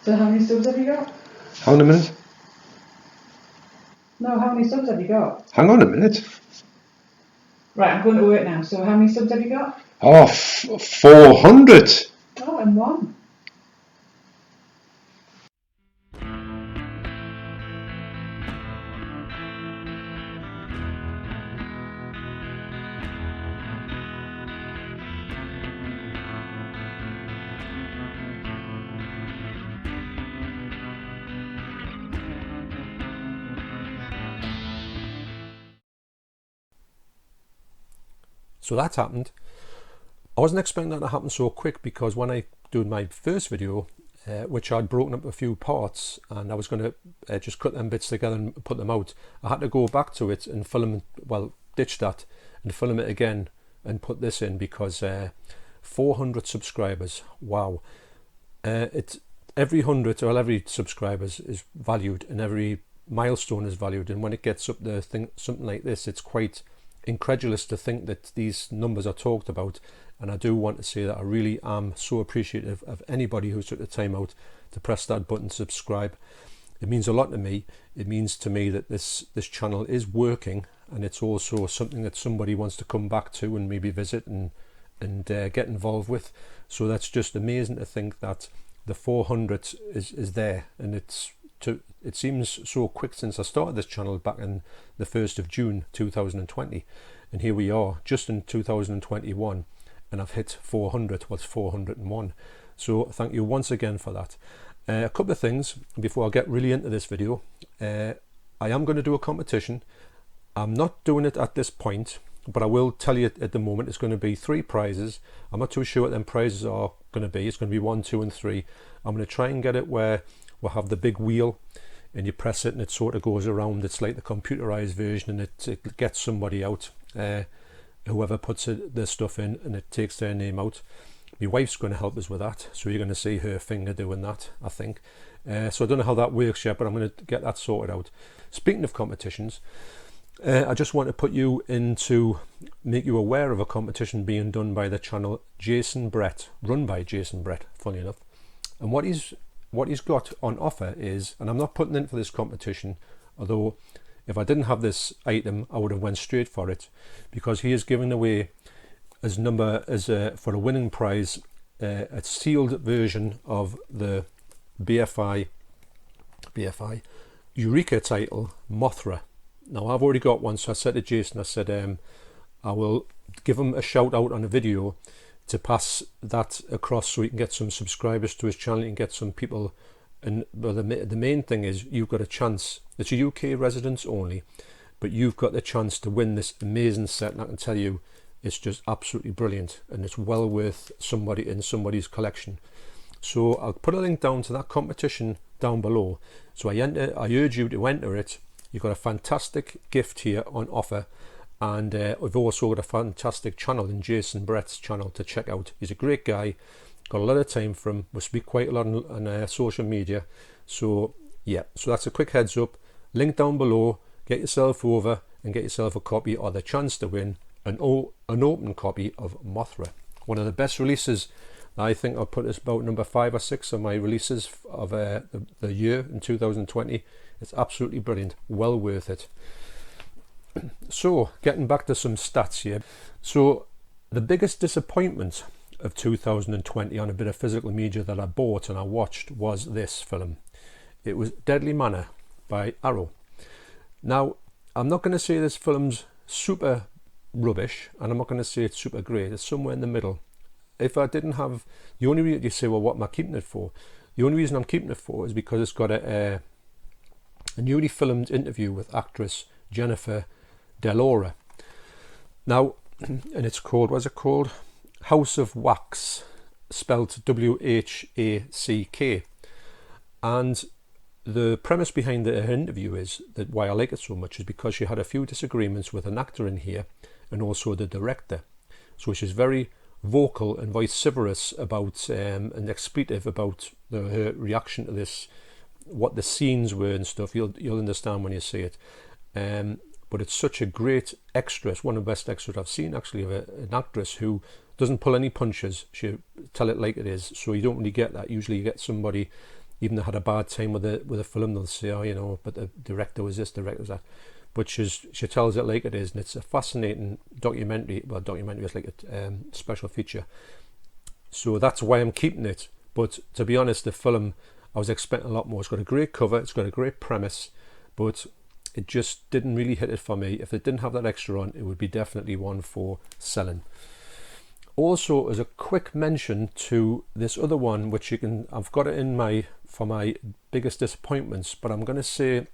So how many subs have you got? Hang on a minute. No, how many subs have you got? Hang on a minute. Right, I'm going to work now. So how many subs have you got? Oh, 400. Oh, and one. So that happened. I wasn't expecting that to happen so quick, because when I did my first video, which I'd broken up a few parts and I was going to just cut them bits together and put them out, I had to go back to it and film, well, ditch that and film it again and put this in, because 400 subscribers, wow. Every 100 or every subscribers is valued, and every milestone is valued, and when it gets up to something like this, it's quite incredulous to think that these numbers are talked about. And I do want to say that I really am so appreciative of anybody who took the time out to press that button, subscribe. It means a lot to me. It means to me that this channel is working, and it's also something that somebody wants to come back to and maybe visit and get involved with. So that's just amazing to think that the 400 is there, and it seems so quick since I started this channel back in the 1st of June 2020, and here we are just in 2021, and I've hit 400. Well, it's 401. So thank you once again for that. A couple of things before I get really into this video. I am going to do a competition. I'm not doing it at this point, but I will tell you at the moment it's going to be 3 prizes. I'm not too sure what them prizes are going to be. It's going to be 1, 2 and 3. I'm going to try and get it where we'll have the big wheel and you press it and it sort of goes around. It's like the computerized version, and it gets somebody out, whoever puts their stuff in, and it takes their name out. My wife's going to help us with that, so you're going to see her finger doing that, I think. So I don't know how that works yet, but I'm going to get that sorted out. Speaking of competitions, I just want to put you in to make you aware of a competition being done by the channel Jason Brett, run by Jason Brett, funny enough. And what he's got on offer is, and I'm not putting in for this competition, although if I didn't have this item I would have went straight for it, because he is giving away for a winning prize a sealed version of the BFI Eureka title MOTHRA. Now I've already got one, so I said to Jason, I said I will give him a shout out on a video to pass that across so he can get some subscribers to his channel and get some people. And well, the main thing is you've got a chance. It's a UK residents only, but you've got the chance to win this amazing set, and I can tell you it's just absolutely brilliant, and it's well worth somebody's collection. So I'll put a link down to that competition down below. So I urge you to enter it. You've got a fantastic gift here on offer, and we've also got a fantastic channel in Jason Brett's channel to check out. He's a great guy, got a lot of time for him. We speak quite a lot on social media. So yeah, so that's a quick heads up. Link down below. Get yourself over and get yourself a copy, or the chance to win an open copy of MOTHRA, one of the best releases. I think I'll put this about number 5 or 6 of my releases of the year in 2020. It's absolutely brilliant, well worth it. So getting back to some stats here. So the biggest disappointment of 2020 on a bit of physical media that I bought and I watched was this film. It was Deadly Manor by Arrow. Now I'm not going to say this film's super rubbish, and I'm not going to say it's super great. It's somewhere in the middle. If I didn't have, the only reason you say, well, what am I keeping it for? The only reason I'm keeping it for is because it's got a newly filmed interview with actress Jennifer Delora. Now, and it's called, what's it called? House of Wax, spelled W-H-A-C-K. And the premise behind her interview is that why I like it so much is because she had a few disagreements with an actor in here and also the director. So she's very vocal and vociferous about and expletive about her reaction to this, what the scenes were and stuff. You'll understand when you see it. But it's such a great extra. It's one of the best extras I've seen, actually, of an actress who doesn't pull any punches. She'll tell it like it is. So you don't really get that. Usually you get somebody even they had a bad time with the film, they'll say, oh, you know, but the director was this, the director was that. But she tells it like it is, and it's a fascinating documentary. Well, documentary is like a special feature. So that's why I'm keeping it. But to be honest, the film, I was expecting a lot more. It's got a great cover, it's got a great premise, but it just didn't really hit it for me. If it didn't have that extra on, it would be definitely one for selling. Also, as a quick mention to this other one, which I've got it for my biggest disappointments, but I'm going to say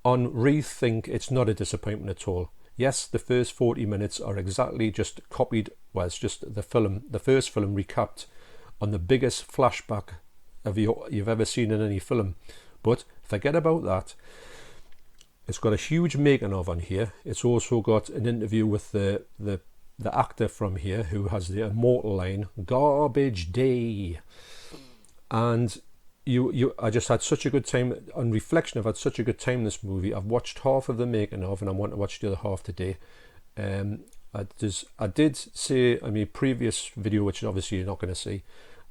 on rethink, it's not a disappointment at all. Yes, the first 40 minutes are exactly just copied. Well, it's just the first film recapped on the biggest flashback you've ever seen in any film. But forget about that. It's got a huge making of on here. It's also got an interview with the actor from here who has the immortal line, "Garbage Day." And I just had such a good time. On reflection, I've had such a good time in this movie. I've watched half of the making of, and I want to watch the other half today. I did say in my previous video, which obviously you're not going to see,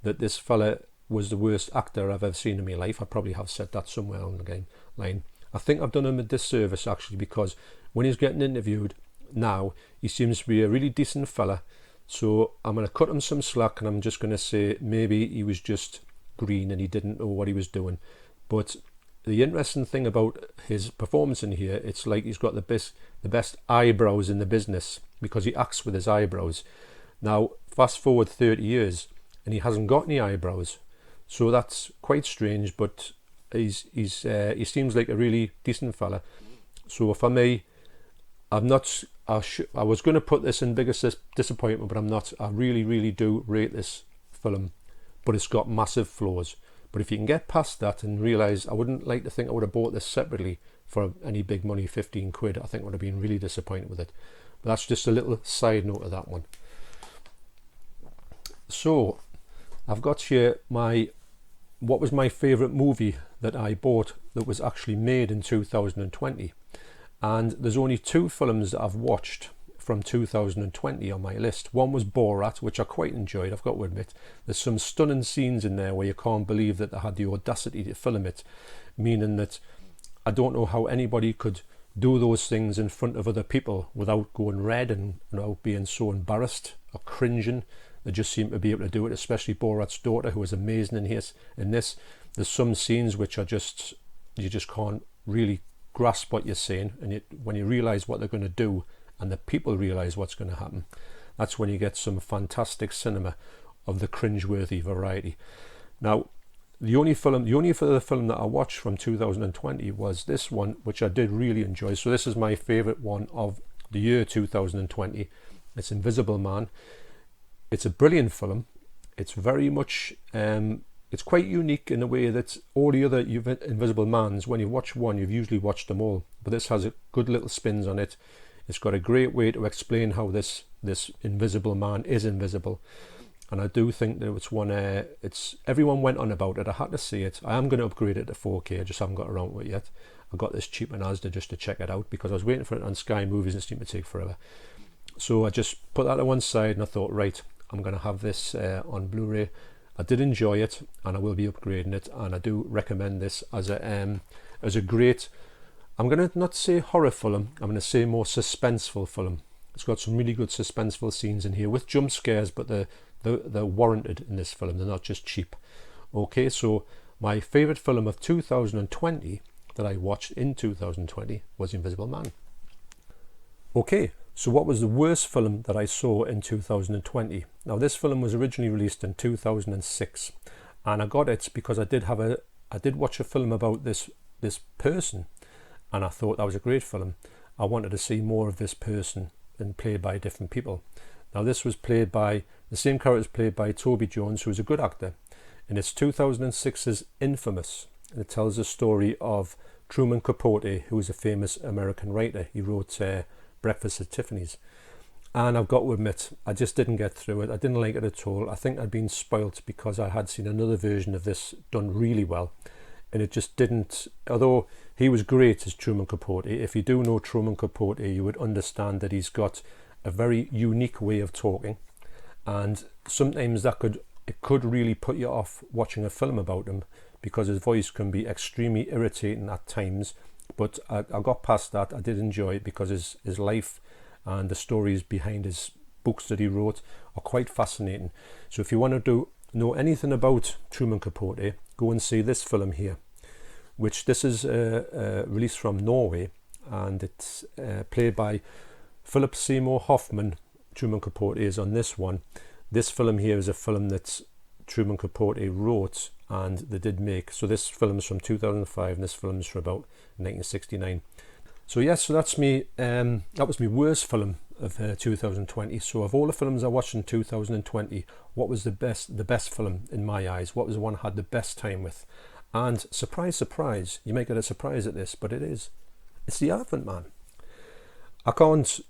that this fella was the worst actor I've ever seen in my life. I probably have said that somewhere on the line. I think I've done him a disservice actually, because when he's getting interviewed now, he seems to be a really decent fella. So I'm going to cut him some slack, and I'm just going to say maybe he was just green and he didn't know what he was doing. But the interesting thing about his performance in here, it's like he's got the best eyebrows in the business, because he acts with his eyebrows. Now fast forward 30 years and he hasn't got any eyebrows, so that's quite strange. But he seems like a really decent fella. So for me, I was going to put this in biggest disappointment, but I'm not. I really do rate this film, but it's got massive flaws. But if you can get past that and realise, I wouldn't like to think I would have bought this separately for any big money, 15 quid. I think I would have been really disappointed with it. But that's just a little side note of that one. So I've got here what was my favourite movie that I bought that was actually made in 2020. And there's only two films that I've watched from 2020 on my list. One was Borat, which I quite enjoyed, I've got to admit. There's some stunning scenes in there where you can't believe that they had the audacity to film it, meaning that I don't know how anybody could do those things in front of other people without going red and without being so embarrassed or cringing. They just seem to be able to do it, especially Borat's daughter, who is amazing in this. There's some scenes which are just, you just can't really grasp what you're saying, and when you realise what they're going to do and the people realise what's going to happen, that's when you get some fantastic cinema of the cringeworthy variety. Now, the only further film that I watched from 2020 was this one, which I did really enjoy. So this is my favourite one of the year 2020. It's Invisible Man. It's a brilliant film. It's very much, it's quite unique in a way that all the other Invisible Mans, when you watch one, you've usually watched them all. But this has a good little spins on it. It's got a great way to explain how this Invisible Man is invisible. And I do think that it's one, everyone went on about it. I had to see it. I am going to upgrade it to 4K. I just haven't got around to it yet. I got this cheap on Asda just to check it out, because I was waiting for it on Sky Movies and it seemed to take forever. So I just put that to one side and I thought, right, I'm going to have this on Blu-ray. I did enjoy it, and I will be upgrading it, and I do recommend this as a great, I'm going to not say horror film, I'm going to say more suspenseful film. It's got some really good suspenseful scenes in here with jump scares, but they're warranted in this film. They're not just cheap. Okay, so my favourite film of 2020 that I watched in 2020 was Invisible Man. Okay, so what was the worst film that I saw in 2020? Now, this film was originally released in 2006, and I got it because I did watch a film about this person, and I thought that was a great film. I wanted to see more of this person and played by different people. Now, this was played by the same character played by Toby Jones, who is a good actor, and it's 2006's Infamous, and it tells the story of Trueman Capote, who is a famous American writer. He wrote Breakfast at Tiffany's, and I've got to admit, I just didn't get through it. I didn't like it at all. I think I'd been spoilt because I had seen another version of this done really well, and it just didn't. Although he was great as Truman Capote, if you do know Truman Capote, you would understand that he's got a very unique way of talking, and sometimes it could really put you off watching a film about him, because his voice can be extremely irritating at times. But I got past that. I did enjoy it because his life and the stories behind his books that he wrote are quite fascinating. So if you want to know anything about Trueman Capote, go and see this film here, which this is released from Norway, and it's played by Philip Seymour Hoffman. Trueman Capote is on this one. This film here is a film that Trueman Capote wrote and they did make. So this film is from 2005 and this film is from about 1969. So yes, so that's me. That was my worst film of 2020. So of all the films I watched in 2020, what was the best film in my eyes? What was the one I had the best time with? And surprise, surprise, you might get a surprise at this, but it's The Elephant Man. I can't.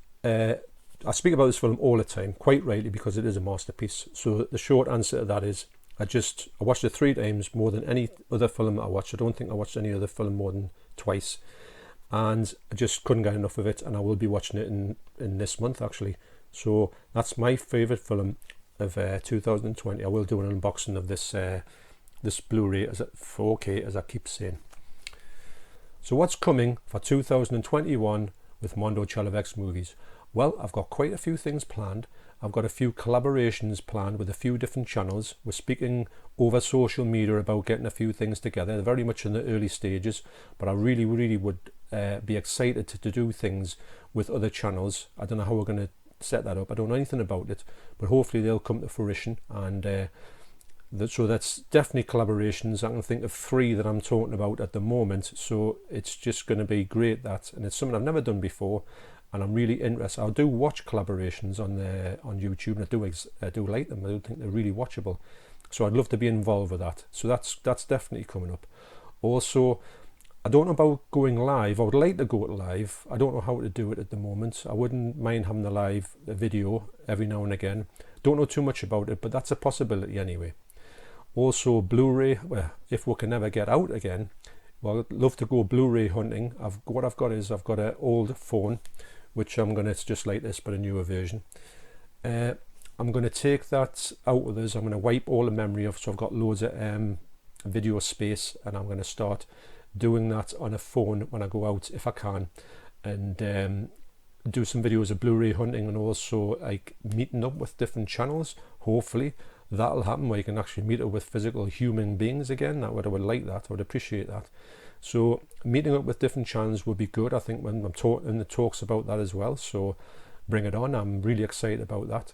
I speak about this film all the time, quite rightly, because it is a masterpiece. So the short answer to that is, I watched it 3 times, more than any other film I watched. I don't think I watched any other film more than twice, and I just couldn't get enough of it. And I will be watching it in this month actually. So that's my favourite film of 2020. I will do an unboxing of this Blu-ray as 4K, as I keep saying. So what's coming for 2021 with Mondo Chalavex Movies? Well, I've got quite a few things planned. I've got a few collaborations planned with a few different channels. We're speaking over social media about getting a few things together. They're very much in the early stages, but I really, really would be excited to do things with other channels. I don't know how we're going to set that up. I don't know anything about it, but hopefully they'll come to fruition. And so that's definitely collaborations. I can think of 3 that I'm talking about at the moment. So it's just going to be great, and it's something I've never done before. And I'm really interested. I do watch collaborations on YouTube, and I do like them. I do think they're really watchable. So I'd love to be involved with that. So that's definitely coming up. Also, I don't know about going live. I would like to go live. I don't know how to do it at the moment. I wouldn't mind having a video every now and again. Don't know too much about it, but that's a possibility anyway. Also, Blu-ray. Well, if we can never get out again, well, I'd love to go Blu-ray hunting. What I've got an old phone, which I'm going to just like this, but a newer version. I'm going to take that out with us. I'm going to wipe all the memory off, so I've got loads of video space, and I'm going to start doing that on a phone when I go out, if I can, and do some videos of Blu-ray hunting, and also like meeting up with different channels. Hopefully that'll happen, where you can actually meet up with physical human beings again. I would like that. I would appreciate that. So meeting up with different channels would be good. I think when I'm talking the talks about that as well. So bring it on. I'm really excited about that.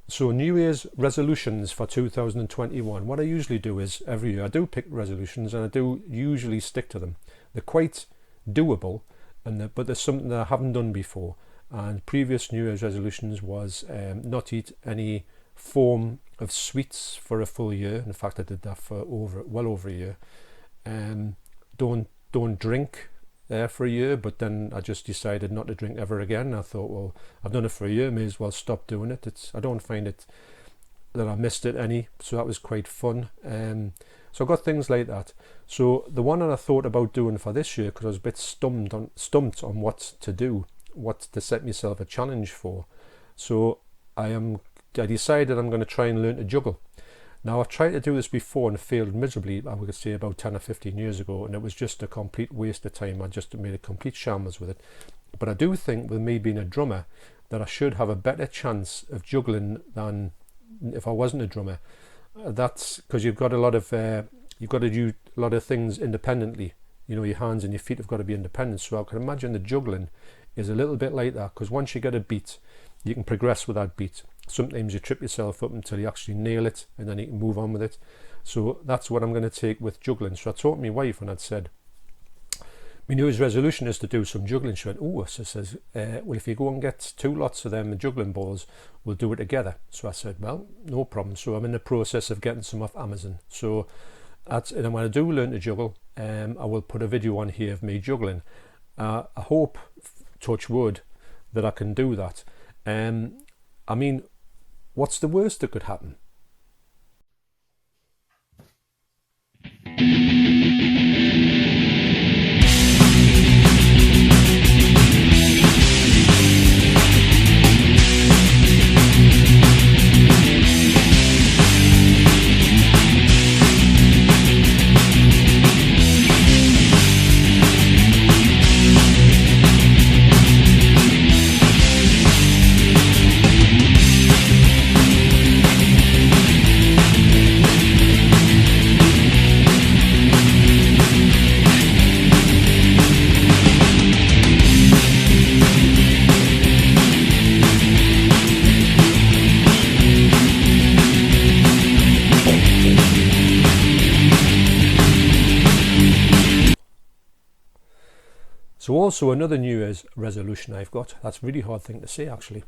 So New Year's resolutions for 2021. What I usually do is every year I do pick resolutions, and I do usually stick to them. They're quite doable, but there's something that I haven't done before. And previous New Year's resolutions was not eat any form of sweets for a full year. In fact, I did that for well over a year. Don't drink for a year, but then I just decided not to drink ever again. I thought, well, I've done it for a year, may as well stop doing it. I don't find it that I missed it any, so that was quite fun. So I've got things like that. So the one that I thought about doing for this year, because I was a bit stumped on what to do, what to set myself a challenge for. So I decided I'm going to try and learn to juggle. Now, I've tried to do this before and failed miserably, I would say about 10 or 15 years ago, and it was just a complete waste of time. I just made a complete shambles with it. But I do think, with me being a drummer, that I should have a better chance of juggling than if I wasn't a drummer. That's because you've got to do a lot of things independently. You know, your hands and your feet have got to be independent. So I can imagine the juggling is a little bit like that, because once you get a beat, you can progress with that beat. Sometimes you trip yourself up until you actually nail it, and then you can move on with it. So that's what I'm going to take with juggling. So I told my wife, and I'd said, my New Year's resolution is to do some juggling. She went, oh, so says, well, if you go and get 2 lots of them juggling balls, we'll do it together. So I said, well, no problem. So I'm in the process of getting some off Amazon. So and when I do learn to juggle, I will put a video on here of me juggling. I hope, touch wood, that I can do that. I mean, what's the worst that could happen? So also another New Year's resolution I've got, that's a really hard thing to say actually,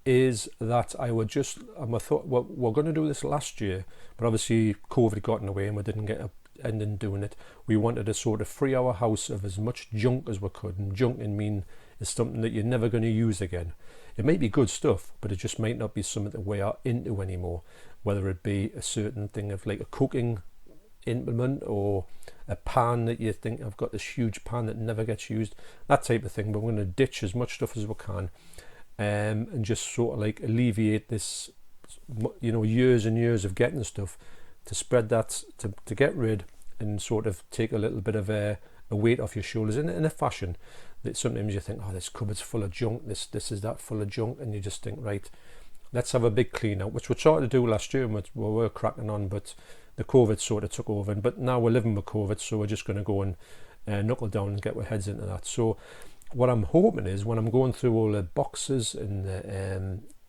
is that I thought, well, we're going to do this last year, but obviously COVID got in the way and we didn't get up ending doing it. We wanted to sort of free our house of as much junk as we could, and junk is something that you're never going to use again. It might be good stuff, but it just might not be something that we are into anymore, whether it be a certain thing of like a cooking implement or a pan that you think, I've got this huge pan that never gets used, that type of thing. But we're going to ditch as much stuff as we can, and just sort of like alleviate this, years and years of getting stuff, to spread that, to get rid and sort of take a little bit of a weight off your shoulders in a fashion that sometimes you think, oh, this cupboard's full of junk, this is that full of junk, and you just think, right, let's have a big clean out, which we tried to do last year and we were cracking on, but the COVID sort of took over. But now we're living with COVID, so we're just going to go and knuckle down and get our heads into that. So what I'm hoping is, when I'm going through all the boxes and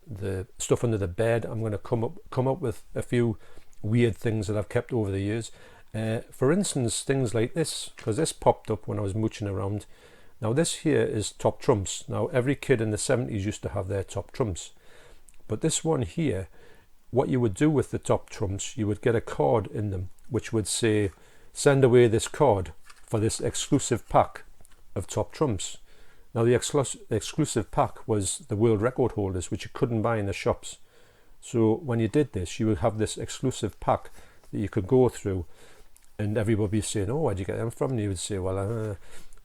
the stuff under the bed, I'm going to come up with a few weird things that I've kept over the years. For instance, things like this, because this popped up when I was mooching around. Now this here is top trumps. Now every kid in the 70s used to have their top trumps, but this one here, what you would do with the top trumps, you would get a card in them which would say, send away this card for this exclusive pack of top trumps. Now the exclusive pack was the world record holders, which you couldn't buy in the shops. So when you did this, you would have this exclusive pack that you could go through, and everybody would be saying, oh, where'd you get them from? And you would say, well,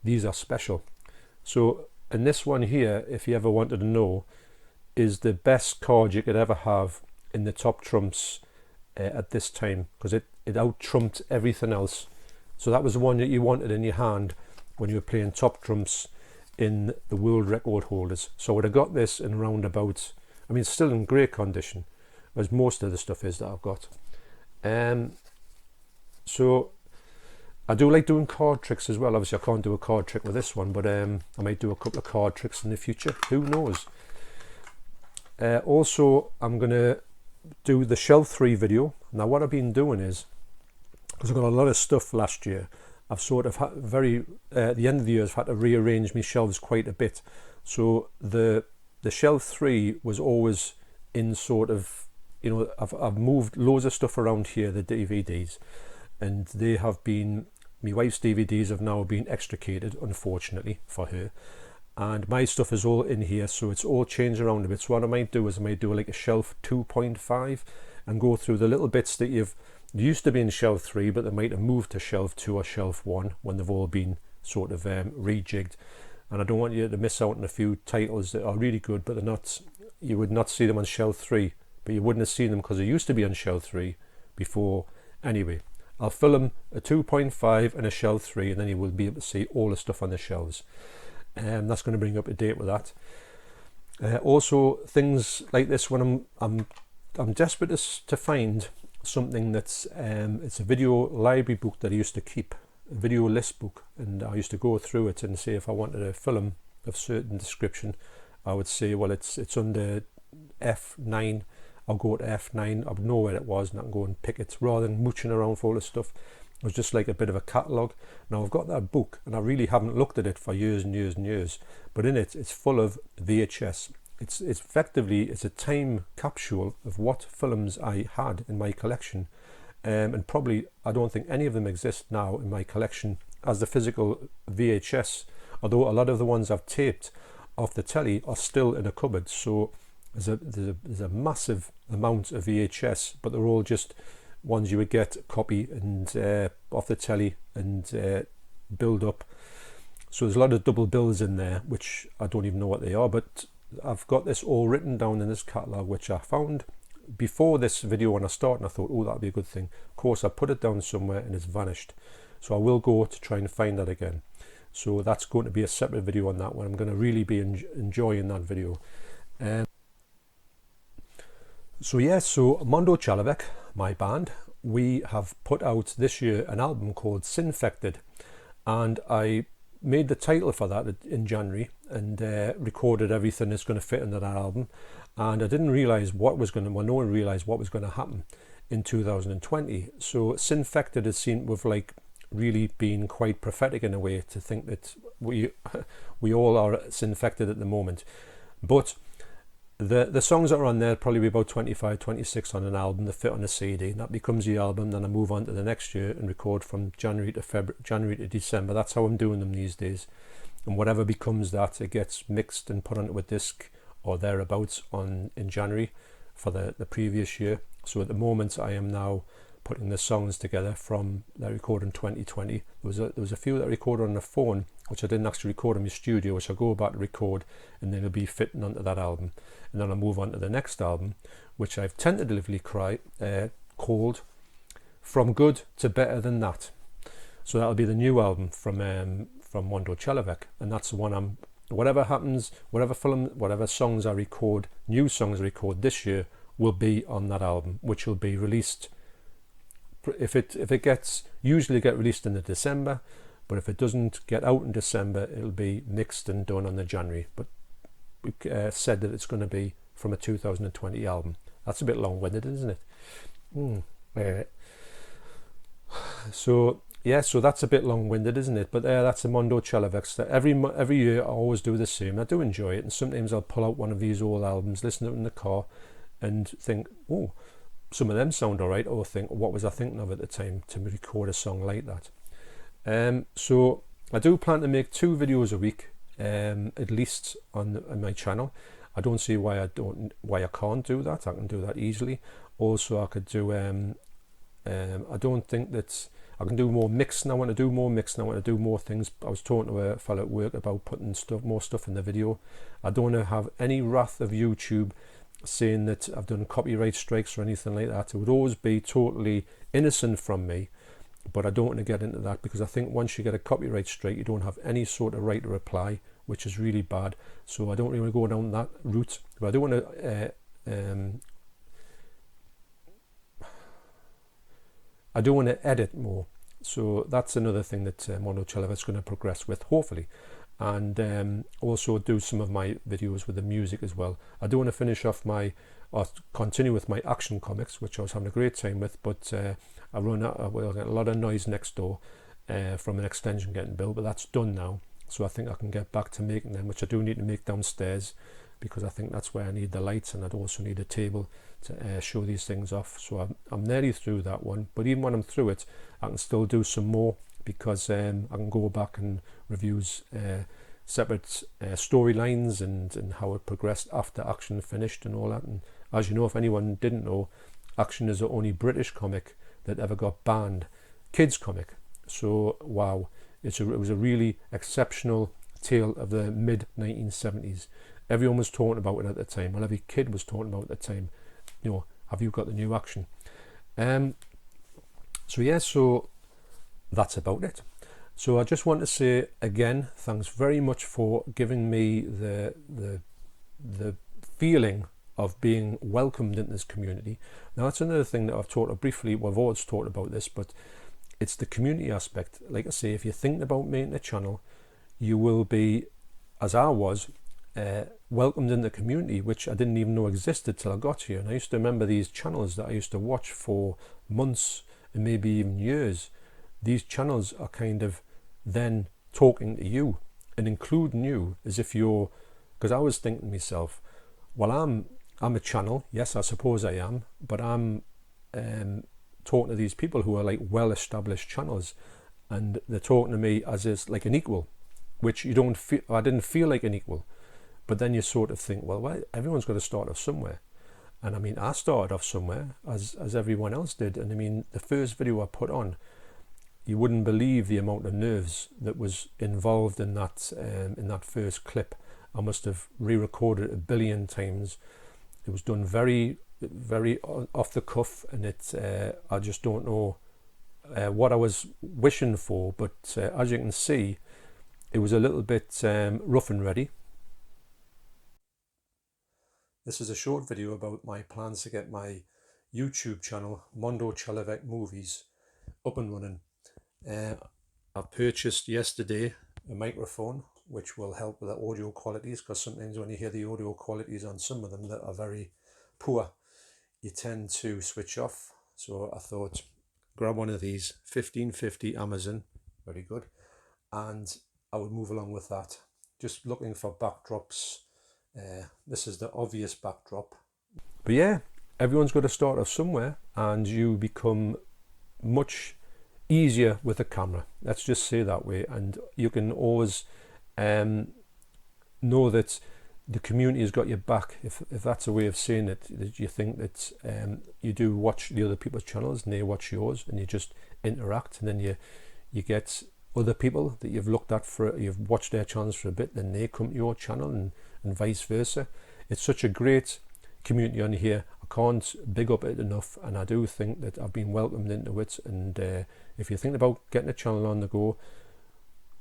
these are special. So, and this one here, if you ever wanted to know, is the best card you could ever have in the top trumps at this time, because it out-trumped everything else. So that was the one that you wanted in your hand when you were playing top trumps in the world record holders. So I would have got this in roundabout, I mean, it's still in great condition, as most of the stuff is that I've got. So I do like doing card tricks as well. Obviously I can't do a card trick with this one, but I might do a couple of card tricks in the future, who knows. Also, I'm going to do the shelf 3 video. Now what I've been doing is, because I got a lot of stuff last year, I've sort of had at the end of the year I've had to rearrange my shelves quite a bit. So the shelf 3 was always in sort of, I've moved loads of stuff around here, the DVDs, and they have been, my wife's DVDs have now been extricated, unfortunately for her, and my stuff is all in here, so it's all changed around a bit. So what I might do is I might do like a shelf 2.5 and go through the little bits that used to be in shelf 3, but they might have moved to shelf 2 or shelf 1 when they've all been sort of rejigged. And I don't want you to miss out on a few titles that are really good, but they're not, you would not see them on shelf 3, but you wouldn't have seen them because they used to be on shelf 3 before. Anyway, I'll film a 2.5 and a shelf 3, and then you will be able to see all the stuff on the shelves. And that's going to bring you up to date with that. Also, things like this, when I'm desperate to find something that's it's a video library book that I used to keep, a video list book, and I used to go through it and say if I wanted a film of certain description, I would say, well, it's under F9. I'll go to F9. I would know where it was, and I can go and pick it rather than mooching around for all this stuff. It was just like a bit of a catalogue. Now I've got that book and I really haven't looked at it for years and years and years, but in it's full of VHS. It's effectively, it's a time capsule of what films I had in my collection, and probably I don't think any of them exist now in my collection as the physical VHS, although a lot of the ones I've taped off the telly are still in a cupboard. So there's a massive amount of VHS, but they're all just ones you would get, copy and off the telly and build up. So there's a lot of double bills in there, which I don't even know what they are, but I've got this all written down in this catalogue, which I found before this video when I started, and I thought, oh, that'd be a good thing. Of course, I put it down somewhere and it's vanished. So I will go to try and find that again. So that's going to be a separate video on that one. I'm going to really be enjoying that video. So Mondo Chalavek, my band, we have put out this year an album called Sinfected, and I made the title for that in January and recorded everything that's going to fit into that album, and I didn't realise no one realised what was going to happen in 2020. So Sinfected has seemed to have like really been quite prophetic in a way, to think that we all are infected at the moment. But the songs that are on there probably be about 25, 26 on an album that fit on a CD, and that becomes the album. Then I move on to the next year and record from January to December. That's how I'm doing them these days. And whatever becomes that, it gets mixed and put onto a disc or thereabouts in January for the previous year. So at the moment I am now putting the songs together from that I recorded in 2020. There was a few that I recorded on the phone, which I didn't actually record in my studio, which I'll go back to record, and then it'll be fitting onto that album. And then I'll move on to the next album, which I've tentatively called From Good to Better Than That. So that'll be the new album from Mondo Celovek, and that's the one whatever happens, whatever songs I record, new songs I record this year will be on that album, which will be released. If it gets released in the December, but if it doesn't get out in December, it'll be mixed and done on the January. But we said that it's going to be from a 2020 album. That's a bit long-winded, isn't it? So that's a bit long-winded, isn't it? But that's a Mondo Celovek. Every year I always do the same. I do enjoy it, and sometimes I'll pull out one of these old albums, listen to it in the car, and think, oh, some of them sound alright, or think, what was I thinking of at the time to record a song like that? So I do plan to make 2 videos a week, at least on my channel. I don't see why I can't do that. I can do that easily. Also, I could do. I don't think that I can do more mixing. I want to do more mixing. I want to do more things. I was talking to a fellow at work about putting more stuff in the video. I don't want to have any wrath of YouTube saying that I've done copyright strikes or anything like that. It would always be totally innocent from me, but I don't want to get into that, because I think once you get a copyright strike, you don't have any sort of right to reply, which is really bad. So I don't really want to go down that route, but I do want to I do want to edit more. So that's another thing that Mondo Celovek is going to progress with, hopefully. And also do some of my videos with the music as well. I do want to finish off continue with my action comics, which I was having a great time with, but I get a lot of noise next door from an extension getting built, but that's done now. So I think I can get back to making them, which I do need to make downstairs, because I think that's where I need the lights, and I'd also need a table to show these things off. So I'm nearly through that one, but even when I'm through it, I can still do some more, because I can go back and reviews separate storylines and how it progressed after Action finished and all that. And as you know, if anyone didn't know, Action is the only British comic that ever got banned, kids comic. So wow, it was a really exceptional tale of the mid 1970s. Everyone was talking about it at the time. Well, every kid was talking about it at the time. You know, have you got the new Action? So that's about it. So I just want to say again, thanks very much for giving me the feeling of being welcomed in this community. Now that's another thing that I've talked briefly. We've always talked about this, but it's the community aspect. Like I say, if you're thinking about making a channel, you will be, as I was, welcomed in the community, which I didn't even know existed till I got here. And I used to remember these channels that I used to watch for months and maybe even years. These channels are kind of then talking to you and including you as if you're, because I was thinking to myself, well, I'm a channel, yes, I suppose I am, but I'm talking to these people who are like well-established channels, and they're talking to me as is like an equal, which you don't feel. I didn't feel like an equal, but then you sort of think, well, everyone's got to start off somewhere. And I mean, I started off somewhere as everyone else did. And I mean, the first video I put on, you wouldn't believe the amount of nerves that was involved in that first clip. I must have re-recorded it 1 billion times. It was done very, very off the cuff, and I just don't know what I was wishing for. But as you can see, it was a little bit rough and ready. This is a short video about my plans to get my YouTube channel, Mondo Celovek Movies, up and running. I purchased yesterday a microphone, which will help with the audio qualities, because sometimes when you hear the audio qualities on some of them that are very poor, you tend to switch off. So I thought, grab one of these, 1550 Amazon, very good. And I would move along with that. Just looking for backdrops. This is the obvious backdrop. But yeah, everyone's got to start off somewhere, and you become much easier with a camera. Let's just say that way. And you can always know that the community has got your back, if that's a way of saying it. That you think that you do watch the other people's channels and they watch yours, and you just interact, and then you get other people that you've looked at you've watched their channels for a bit, then they come to your channel, and vice versa. It's such a great community on here. I can't big up it enough, and I do think that I've been welcomed into it. And if you think about getting a channel on the go,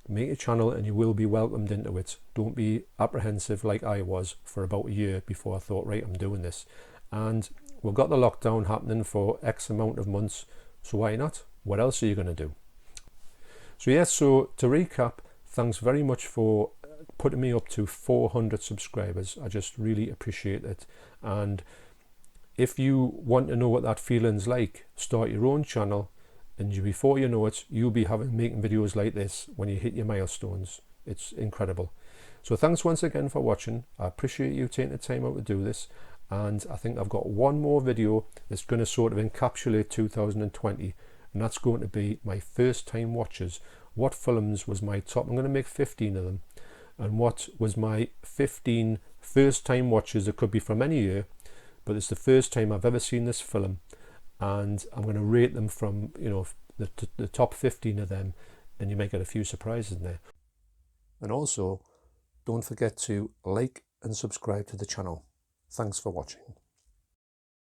make a channel and you will be welcomed into it. Don't be apprehensive like I was for about a year before I thought, right, I'm doing this. And we've got the lockdown happening for X amount of months, so why not? What else are you going to do? So yes, so to recap, thanks very much for putting me up to 400 subscribers. I just really appreciate it. And if you want to know what that feeling's like, start your own channel, and before you know it, you'll be making videos like this when you hit your milestones. It's incredible. So thanks once again for watching. I appreciate you taking the time out to do this. And I think I've got one more video that's going to sort of encapsulate 2020, and that's going to be my first time watches. What films was my top? I'm going to make 15 of them. And what was my 15 first time watches? It could be from any year, but it's the first time I've ever seen this film. And I'm going to rate them from, you know, the top 15 of them, and you may get a few surprises in there. And also, don't forget to like and subscribe to the channel. Thanks for watching.